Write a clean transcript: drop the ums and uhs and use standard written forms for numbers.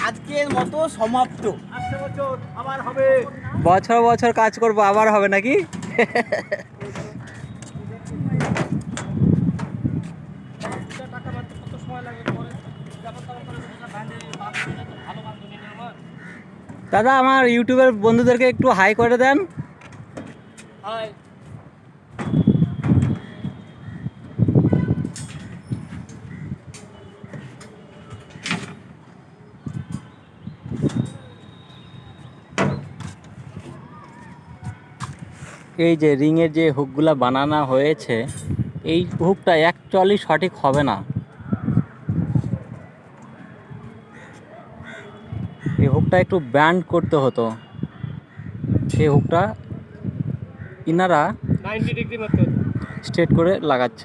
আজকের মতো সমাপ্ত। আবার হবে, বছর বছর কাজ করবো, আবার হবে নাকি? দাদা, আমার ইউটিউবের বন্ধুদেরকে একটু হাই করে দেন। এই যে রিংয়ের যে হুকগুলা বানানো হয়েছে, এই হুকটা অ্যাকচুয়ালি সঠিক হবে না। এই হুকটা একটু ব্যান্ড করতে হতো। এই হুকটা ইনারা 90 ডিগ্রি মতো স্ট্রেট করে লাগাচ্ছে।